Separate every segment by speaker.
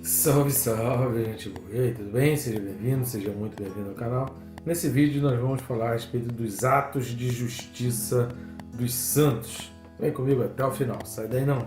Speaker 1: Salve, salve, gente boa! E aí, tudo bem? Seja bem-vindo, seja muito bem-vindo ao canal. Nesse vídeo nós vamos falar a respeito dos atos de justiça dos santos. Vem comigo até o final, sai daí não!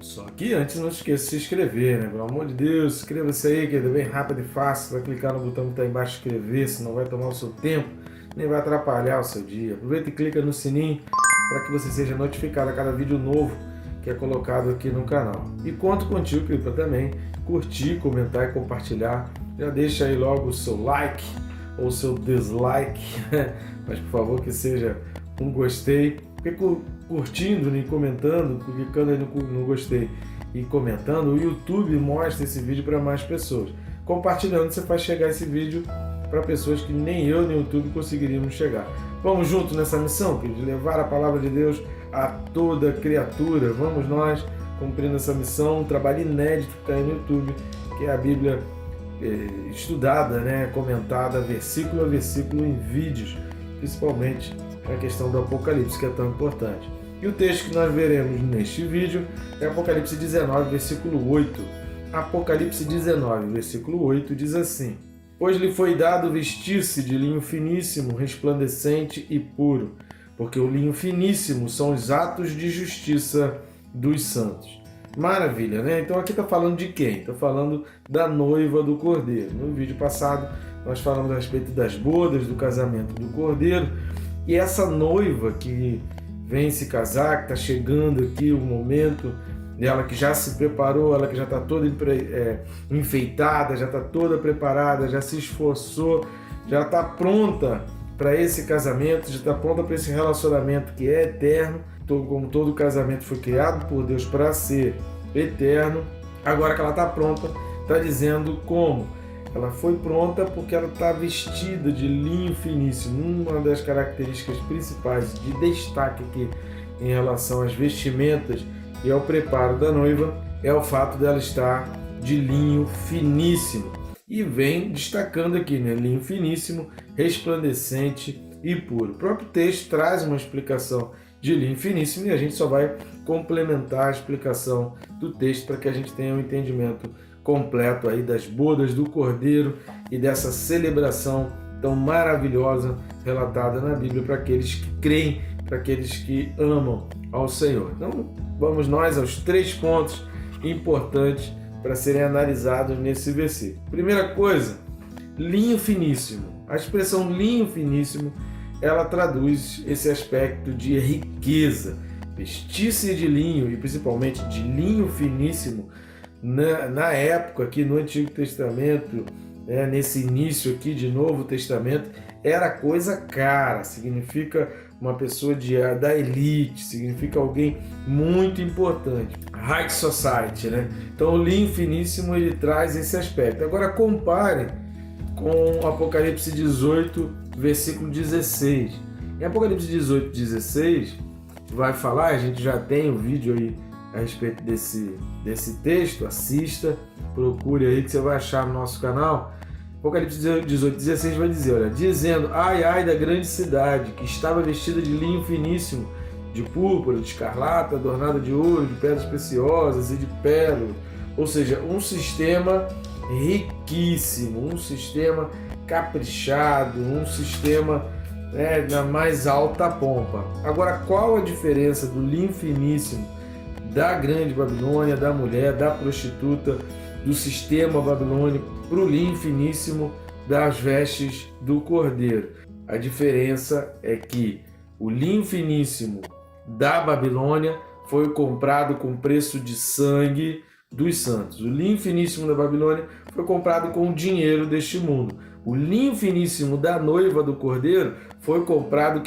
Speaker 1: Só que antes não esqueça de se inscrever, né? Pelo amor de Deus, inscreva-se aí, que é bem rápido e fácil. Vai clicar no botão que está aí embaixo, inscrever, senão vai tomar o seu tempo, nem vai atrapalhar o seu dia. Aproveita e clica no sininho para que você seja notificado a cada vídeo novo que é colocado aqui no canal. E conto contigo, clica também, curtir, comentar e compartilhar. Já deixa aí logo o seu like ou o seu dislike, mas por favor que seja um gostei. Porque curtindo e comentando, clicando aí no gostei e comentando, o YouTube mostra esse vídeo para mais pessoas. Compartilhando, você faz chegar esse vídeo para pessoas que nem eu nem o YouTube conseguiríamos chegar. Vamos junto nessa missão, de levar a palavra de Deus a toda criatura. Vamos nós cumprindo essa missão, um trabalho inédito que está aí no YouTube, que é a Bíblia estudada, né, comentada versículo a versículo em vídeos, principalmente a questão do Apocalipse, que é tão importante. E o texto que nós veremos neste vídeo é Apocalipse 19, versículo 8. Apocalipse 19, versículo 8 diz assim: Pois lhe foi dado vestir-se de linho finíssimo, resplandecente e puro, porque o linho finíssimo são os atos de justiça dos santos. Maravilha, né? Então aqui está falando de quem? Está falando da noiva do Cordeiro. No vídeo passado nós falamos a respeito das bodas, do casamento do Cordeiro, e essa noiva que vem se casar, que está chegando aqui o momento dela, que já se preparou, ela que já está toda enfeitada, já está toda preparada, já se esforçou, já está pronta para esse casamento, já está pronta para esse relacionamento que é eterno, como todo casamento foi criado por Deus para ser eterno. Agora que ela está pronta, está dizendo como. Ela foi pronta porque ela está vestida de linho finíssimo. Uma das características principais de destaque aqui em relação às vestimentas e ao preparo da noiva é o fato dela estar de linho finíssimo. E vem destacando aqui, né? Linho finíssimo, resplandecente e puro. O próprio texto traz uma explicação de linho finíssimo e a gente só vai complementar a explicação do texto para que a gente tenha um entendimento completo aí das bodas do Cordeiro e dessa celebração tão maravilhosa relatada na Bíblia para aqueles que creem, para aqueles que amam ao Senhor. Então vamos nós aos 3 pontos importantes para serem analisados nesse versículo. Primeira coisa, linho finíssimo. A expressão linho finíssimo, ela traduz esse aspecto de riqueza. Vestir-se de linho, e principalmente de linho finíssimo, na época aqui no Antigo Testamento, nesse início aqui de Novo Testamento, era coisa cara, significa uma pessoa da elite, significa alguém muito importante, high society, né? Então o linho finíssimo ele traz esse aspecto. Agora compare com Apocalipse 18, versículo 16. Em Apocalipse 18, 16, vai falar, a gente já tem o vídeo aí a respeito desse texto, assista, procure aí que você vai achar no nosso canal. Apocalipse 18, 16 vai dizer, olha, dizendo, ai, ai da grande cidade, que estava vestida de linho finíssimo, de púrpura, de escarlata, adornada de ouro, de pedras preciosas e de pérolas. Ou seja, um sistema riquíssimo, um sistema caprichado, um sistema da mais alta pompa. Agora, qual a diferença do linho finíssimo da grande Babilônia, da mulher, da prostituta, do sistema babilônico para o linho finíssimo das vestes do Cordeiro? A diferença é que o linho finíssimo da Babilônia foi comprado com preço de sangue dos santos. O linho finíssimo da Babilônia foi comprado com o dinheiro deste mundo. O linho finíssimo da noiva do Cordeiro foi comprado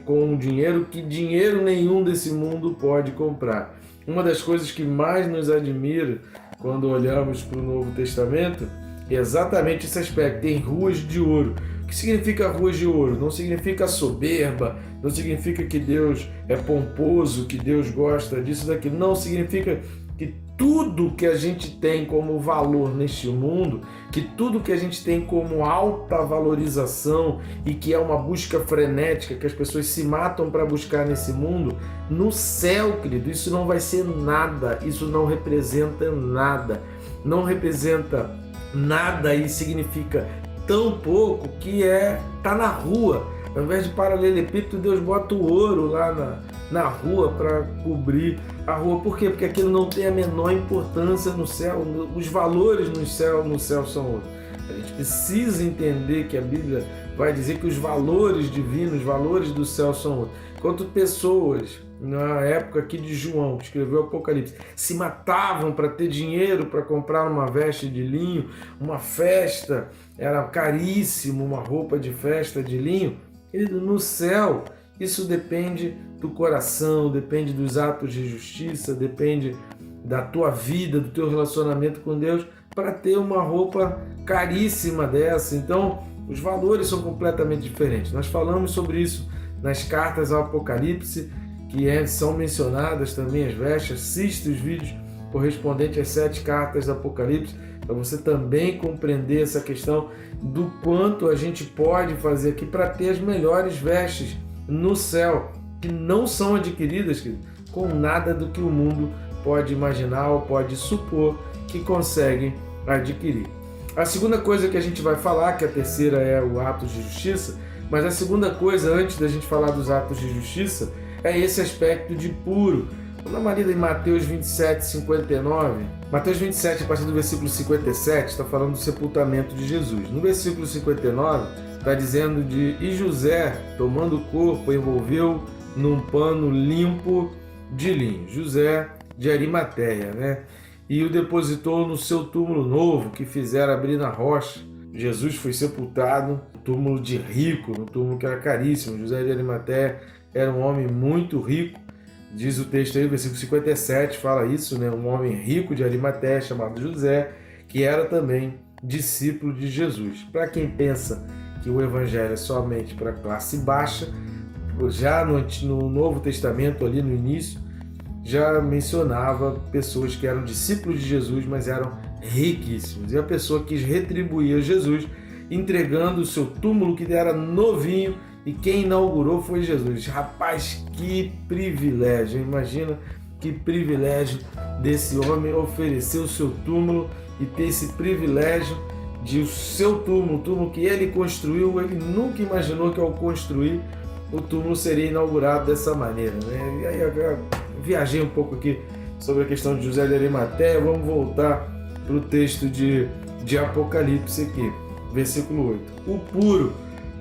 Speaker 1: com dinheiro que dinheiro nenhum desse mundo pode comprar. Uma das coisas que mais nos admira quando olhamos para o Novo Testamento é exatamente esse aspecto. Tem ruas de ouro. O que significa ruas de ouro? Não significa soberba, não significa que Deus é pomposo, que Deus gosta disso, daquilo. Não, significa que tudo que a gente tem como valor neste mundo, que tudo que a gente tem como alta valorização e que é uma busca frenética, que as pessoas se matam para buscar nesse mundo, no céu, querido, isso não vai ser nada, isso não representa nada, não representa nada e significa tão pouco que tá na rua. Ao invés de paralelepípedo, Deus bota o ouro lá na rua para cobrir a rua. Por quê? Porque aquilo não tem a menor importância no céu. Os valores no céu são outros. A gente precisa entender que a Bíblia vai dizer que os valores divinos, os valores do céu são outros. Enquanto pessoas, na época aqui de João, que escreveu o Apocalipse, se matavam para ter dinheiro para comprar uma veste de linho, uma festa, era caríssimo, uma roupa de festa de linho. Querido, no céu, isso depende do coração, depende dos atos de justiça, depende da tua vida, do teu relacionamento com Deus, para ter uma roupa caríssima dessa. Então, os valores são completamente diferentes. Nós falamos sobre isso nas cartas ao Apocalipse, que são mencionadas também as vestes. Assista os vídeos correspondentes às 7 cartas do Apocalipse, para você também compreender essa questão do quanto a gente pode fazer aqui para ter as melhores vestes no céu, que não são adquiridas, querido, com nada do que o mundo pode imaginar ou pode supor que conseguem adquirir. A segunda coisa que a gente vai falar, que a terceira é o ato de justiça, mas a segunda coisa, antes da gente falar dos atos de justiça, é esse aspecto de puro. Dá uma lida em Mateus 27, 59. Mateus 27, a partir do versículo 57, está falando do sepultamento de Jesus. No versículo 59, está dizendo e José, tomando o corpo, envolveu num pano limpo de linho. José de Arimateia, né? E o depositou no seu túmulo novo, que fizeram abrir na rocha. Jesus foi sepultado no túmulo de rico, no túmulo que era caríssimo. José de Arimateia era um homem muito rico. Diz o texto aí, o versículo 57, fala isso, né? Um homem rico de Arimateia, chamado José, que era também discípulo de Jesus. Para quem pensa que o evangelho é somente para classe baixa, já no Novo Testamento, ali no início, já mencionava pessoas que eram discípulos de Jesus, mas eram riquíssimos. E a pessoa quis retribuir a Jesus, entregando o seu túmulo, que era novinho, e quem inaugurou foi Jesus. Rapaz, que privilégio! Imagina que privilégio desse homem oferecer o seu túmulo e ter esse privilégio de o seu túmulo, o túmulo que ele construiu. Ele nunca imaginou que ao construir o túmulo seria inaugurado dessa maneira, né? E aí eu viajei um pouco aqui sobre a questão de José de Arimateia. Vamos voltar para o texto de Apocalipse aqui, versículo 8. O puro,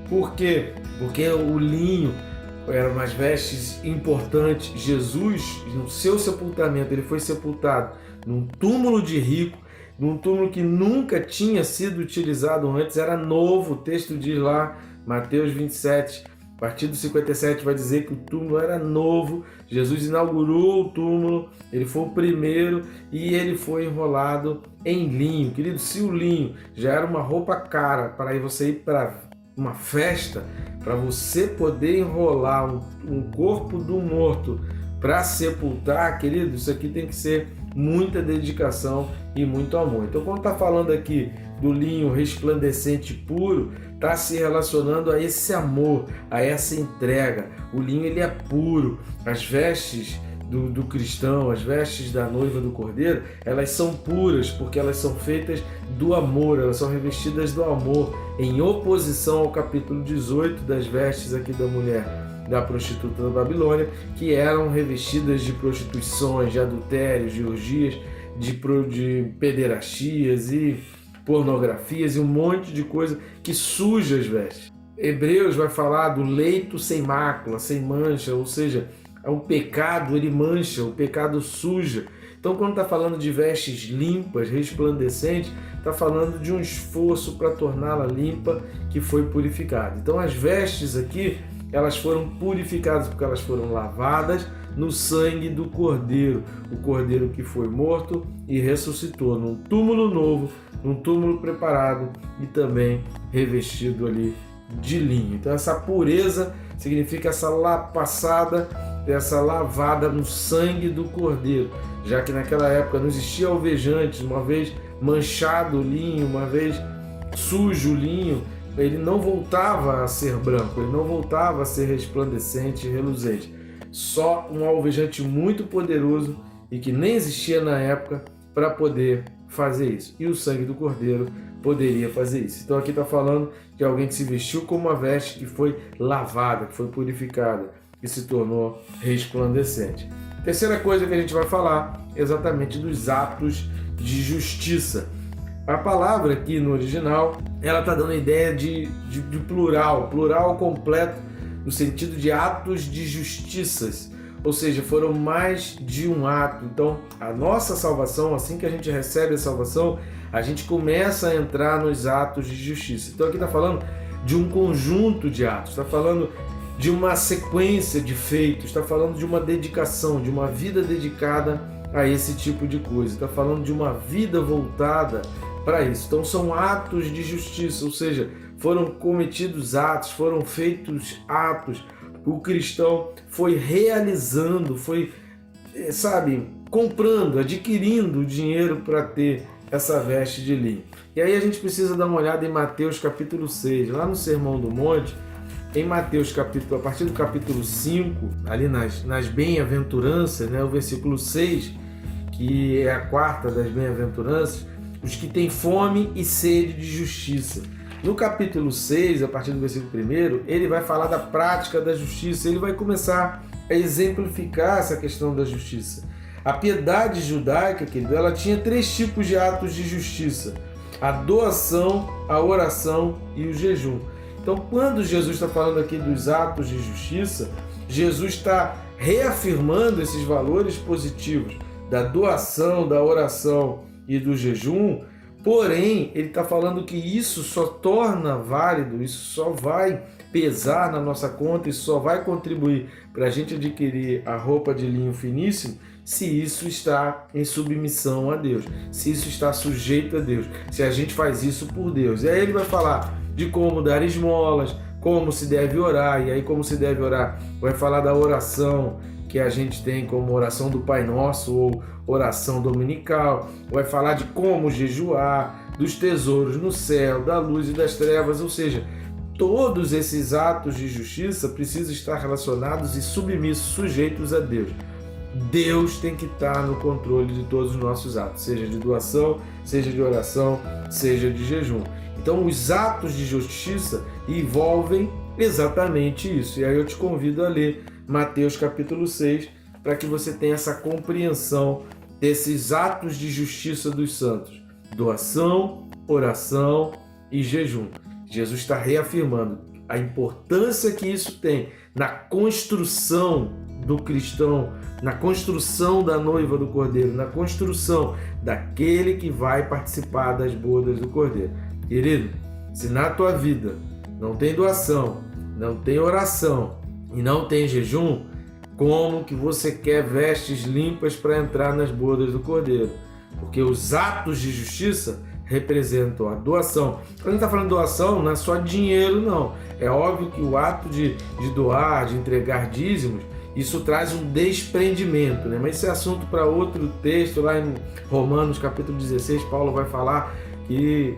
Speaker 1: por quê? Porque o linho eram umas vestes importantes. Jesus, no seu sepultamento, ele foi sepultado num túmulo de rico, num túmulo que nunca tinha sido utilizado antes, era novo. O texto diz lá, Mateus 27, a partir do 57, vai dizer que o túmulo era novo. Jesus inaugurou o túmulo, ele foi o primeiro e ele foi enrolado em linho. Querido, se o linho já era uma roupa cara para você ir para uma festa, para você poder enrolar um corpo do morto para sepultar, querido, isso aqui tem que ser muita dedicação e muito amor. Então, quando está falando aqui do linho resplandecente puro, está se relacionando a esse amor, a essa entrega. O linho, ele é puro. As vestes do cristão, as vestes da noiva do Cordeiro, elas são puras porque elas são feitas do amor, elas são revestidas do amor, em oposição ao capítulo 18 das vestes aqui da mulher da prostituta da Babilônia, que eram revestidas de prostituições, de adultérios, de orgias, de pederastias e pornografias e um monte de coisa que suja as vestes. Hebreus vai falar do leito sem mácula, sem mancha, ou seja, o pecado ele mancha, o pecado suja. Então, quando está falando de vestes limpas, resplandecentes, está falando de um esforço para torná-la limpa, que foi purificada. Então, as vestes aqui, elas foram purificadas porque elas foram lavadas no sangue do Cordeiro, o Cordeiro que foi morto e ressuscitou num túmulo novo, num túmulo preparado e também revestido ali de linho. Então, essa pureza significa essa passada dessa lavada no sangue do cordeiro, já que naquela época não existia alvejantes, uma vez manchado o linho, uma vez sujo o linho, ele não voltava a ser branco, ele não voltava a ser resplandecente e reluzente. Só um alvejante muito poderoso e que nem existia na época para poder fazer isso. E o sangue do cordeiro poderia fazer isso. Então aqui está falando de alguém que se vestiu como uma veste, que foi lavada, que foi purificada, que se tornou resplandecente. Terceira coisa que a gente vai falar é exatamente dos atos de justiça. A palavra aqui no original, ela está dando a ideia de plural completo, no sentido de atos de justiças, ou seja, foram mais de um ato. Então, a nossa salvação, assim que a gente recebe a salvação, a gente começa a entrar nos atos de justiça. Então, aqui está falando de um conjunto de atos, está falando de uma sequência de feitos, está falando de uma dedicação, de uma vida dedicada a esse tipo de coisa, está falando de uma vida voltada para isso. Então, são atos de justiça, ou seja, foram cometidos atos, foram feitos atos. O cristão foi realizando, foi, comprando, adquirindo dinheiro para ter essa veste de linho. E aí a gente precisa dar uma olhada em Mateus capítulo 6, lá no Sermão do Monte, em Mateus capítulo, a partir do capítulo 5, ali nas bem-aventuranças, né, o versículo 6, que é a quarta das bem-aventuranças, os que têm fome e sede de justiça. No capítulo 6, a partir do versículo 1, ele vai falar da prática da justiça, ele vai começar a exemplificar essa questão da justiça. A piedade judaica, querido, ela tinha 3 tipos de atos de justiça: a doação, a oração e o jejum. Então, quando Jesus está falando aqui dos atos de justiça, Jesus está reafirmando esses valores positivos da doação, da oração e do jejum. Porém, ele está falando que isso só torna válido, isso só vai pesar na nossa conta, isso só vai contribuir para a gente adquirir a roupa de linho finíssimo se isso está em submissão a Deus, se isso está sujeito a Deus, se a gente faz isso por Deus. E aí ele vai falar de como dar esmolas, como se deve orar, e aí como se deve orar, vai falar da oração que a gente tem como oração do Pai Nosso ou oração dominical, vai falar de como jejuar, dos tesouros no céu, da luz e das trevas, ou seja, todos esses atos de justiça precisam estar relacionados e submissos, sujeitos a Deus. Deus tem que estar no controle de todos os nossos atos, seja de doação, seja de oração, seja de jejum. Então, os atos de justiça envolvem exatamente isso. E aí eu te convido a ler Mateus capítulo 6, para que você tenha essa compreensão desses atos de justiça dos santos: doação, oração e jejum. Jesus está reafirmando a importância que isso tem na construção do cristão, na construção da noiva do Cordeiro, na construção daquele que vai participar das bodas do Cordeiro. Querido, se na tua vida não tem doação, não tem oração e não tem jejum, como que você quer vestes limpas para entrar nas bodas do Cordeiro? Porque os atos de justiça representam a doação. Quando a gente está falando de doação, não é só dinheiro, não. É óbvio que o ato de doar, de entregar dízimos, isso traz um desprendimento, né? Mas esse é assunto para outro texto. Lá em Romanos capítulo 16, Paulo vai falar que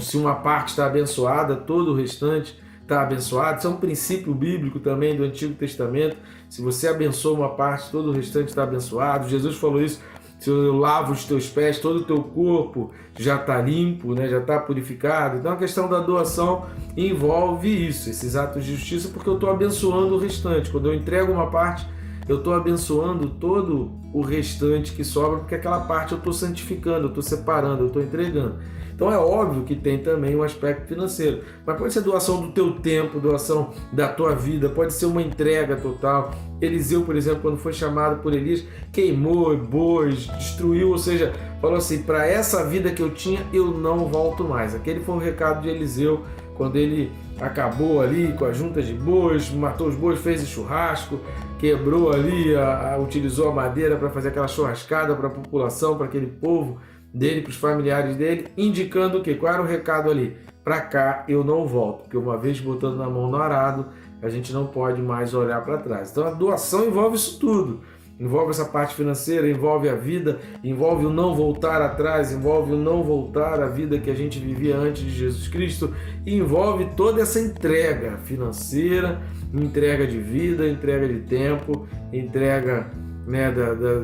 Speaker 1: se uma parte está abençoada, todo o restante está abençoado. Isso é um princípio bíblico também do Antigo Testamento. Se você abençoa uma parte, todo o restante está abençoado. Jesus falou isso: se eu lavo os teus pés, todo o teu corpo já está limpo, né? Já está purificado. Então a questão da doação envolve isso, esses atos de justiça, porque eu estou abençoando o restante. Quando eu entrego uma parte, eu estou abençoando todo o restante que sobra, porque aquela parte eu estou santificando, eu estou separando, eu estou entregando. Então é óbvio que tem também um aspecto financeiro, mas pode ser doação do teu tempo, doação da tua vida, pode ser uma entrega total. Eliseu, por exemplo, quando foi chamado por Elias, queimou bois, destruiu, ou seja, falou assim: para essa vida que eu tinha, eu não volto mais. Aquele foi o recado de Eliseu, quando ele acabou ali com as juntas de bois, matou os bois, fez o churrasco, quebrou ali, utilizou a madeira para fazer aquela churrascada para a população, para aquele povo dele, para os familiares dele, indicando o quê? Qual era o recado ali? Para cá eu não volto, porque uma vez botando na mão no arado, a gente não pode mais olhar para trás. Então a doação envolve isso tudo. Envolve essa parte financeira, envolve a vida, envolve o não voltar atrás, envolve o não voltar à vida que a gente vivia antes de Jesus Cristo, e envolve toda essa entrega financeira, entrega de vida, entrega de tempo, entrega, né,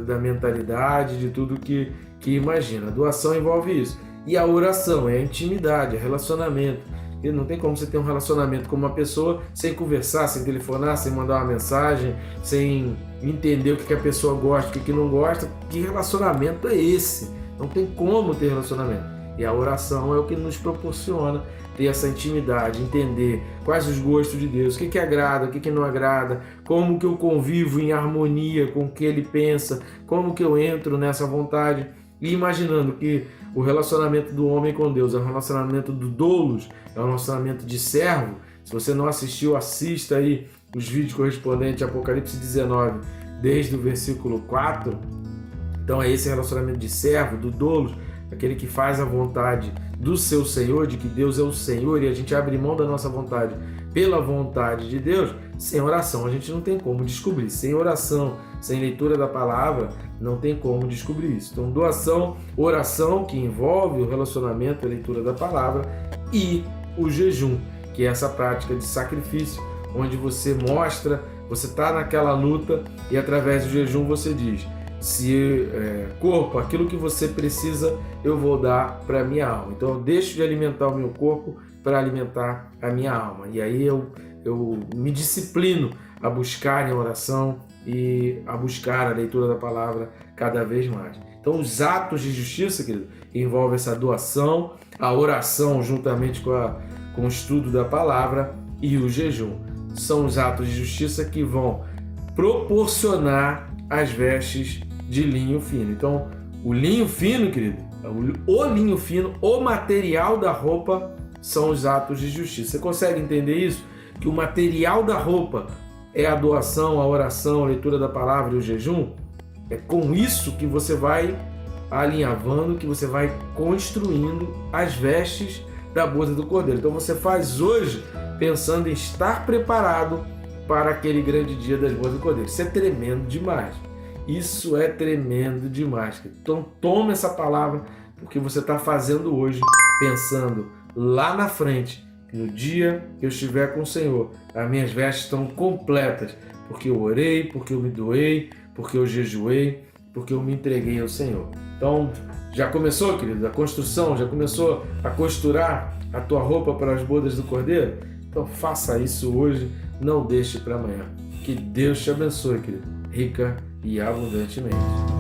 Speaker 1: da mentalidade, de tudo que imagina. A doação envolve isso. E a oração é a intimidade, é relacionamento. E não tem como você ter um relacionamento com uma pessoa sem conversar, sem telefonar, sem mandar uma mensagem, sem entender o que a pessoa gosta, o que não gosta. Que relacionamento é esse? Não tem como ter relacionamento. E a oração é o que nos proporciona ter essa intimidade, entender quais os gostos de Deus, o que agrada, o que não agrada, como que eu convivo em harmonia com o que Ele pensa, como que eu entro nessa vontade. E imaginando que o relacionamento do homem com Deus é um relacionamento do doulos, é um relacionamento de servo. Se você não assistiu, assista aí os vídeos correspondentes a Apocalipse 19, desde o versículo 4. Então é esse relacionamento de servo, do doulos, aquele que faz a vontade do seu Senhor, de que Deus é o Senhor, e a gente abre mão da nossa vontade pela vontade de Deus. Sem oração a gente não tem como descobrir. Sem oração, sem leitura da palavra, não tem como descobrir isso. Então, doação, oração, que envolve o relacionamento, a leitura da palavra, e o jejum, que é essa prática de sacrifício, onde você mostra, você está naquela luta e através do jejum você diz: se corpo, aquilo que você precisa, eu vou dar para a minha alma. Então eu deixo de alimentar o meu corpo para alimentar a minha alma. E aí eu me disciplino a buscar em oração e a buscar a leitura da palavra cada vez mais. Então os atos de justiça, querido, envolvem essa doação, a oração juntamente com o estudo da palavra e o jejum. São os atos de justiça que vão proporcionar as vestes de linho fino. Então, o linho fino, querido, o linho fino, o material da roupa são os atos de justiça. Você consegue entender isso? Que o material da roupa é a doação, a oração, a leitura da palavra e o jejum? É com isso que você vai alinhavando, que você vai construindo as vestes da boda do Cordeiro. Então você faz hoje pensando em estar preparado para aquele grande dia das bodas do Cordeiro. Isso é tremendo demais. Isso é tremendo demais. Então toma essa palavra, porque você está fazendo hoje, pensando lá na frente, que no dia que eu estiver com o Senhor, as minhas vestes estão completas, porque eu orei, porque eu me doei, porque eu jejuei, porque eu me entreguei ao Senhor. Então, já começou, querido, a construção? Já começou a costurar a tua roupa para as bodas do Cordeiro? Então faça isso hoje, não deixe para amanhã. Que Deus te abençoe, querido, rica e abundantemente.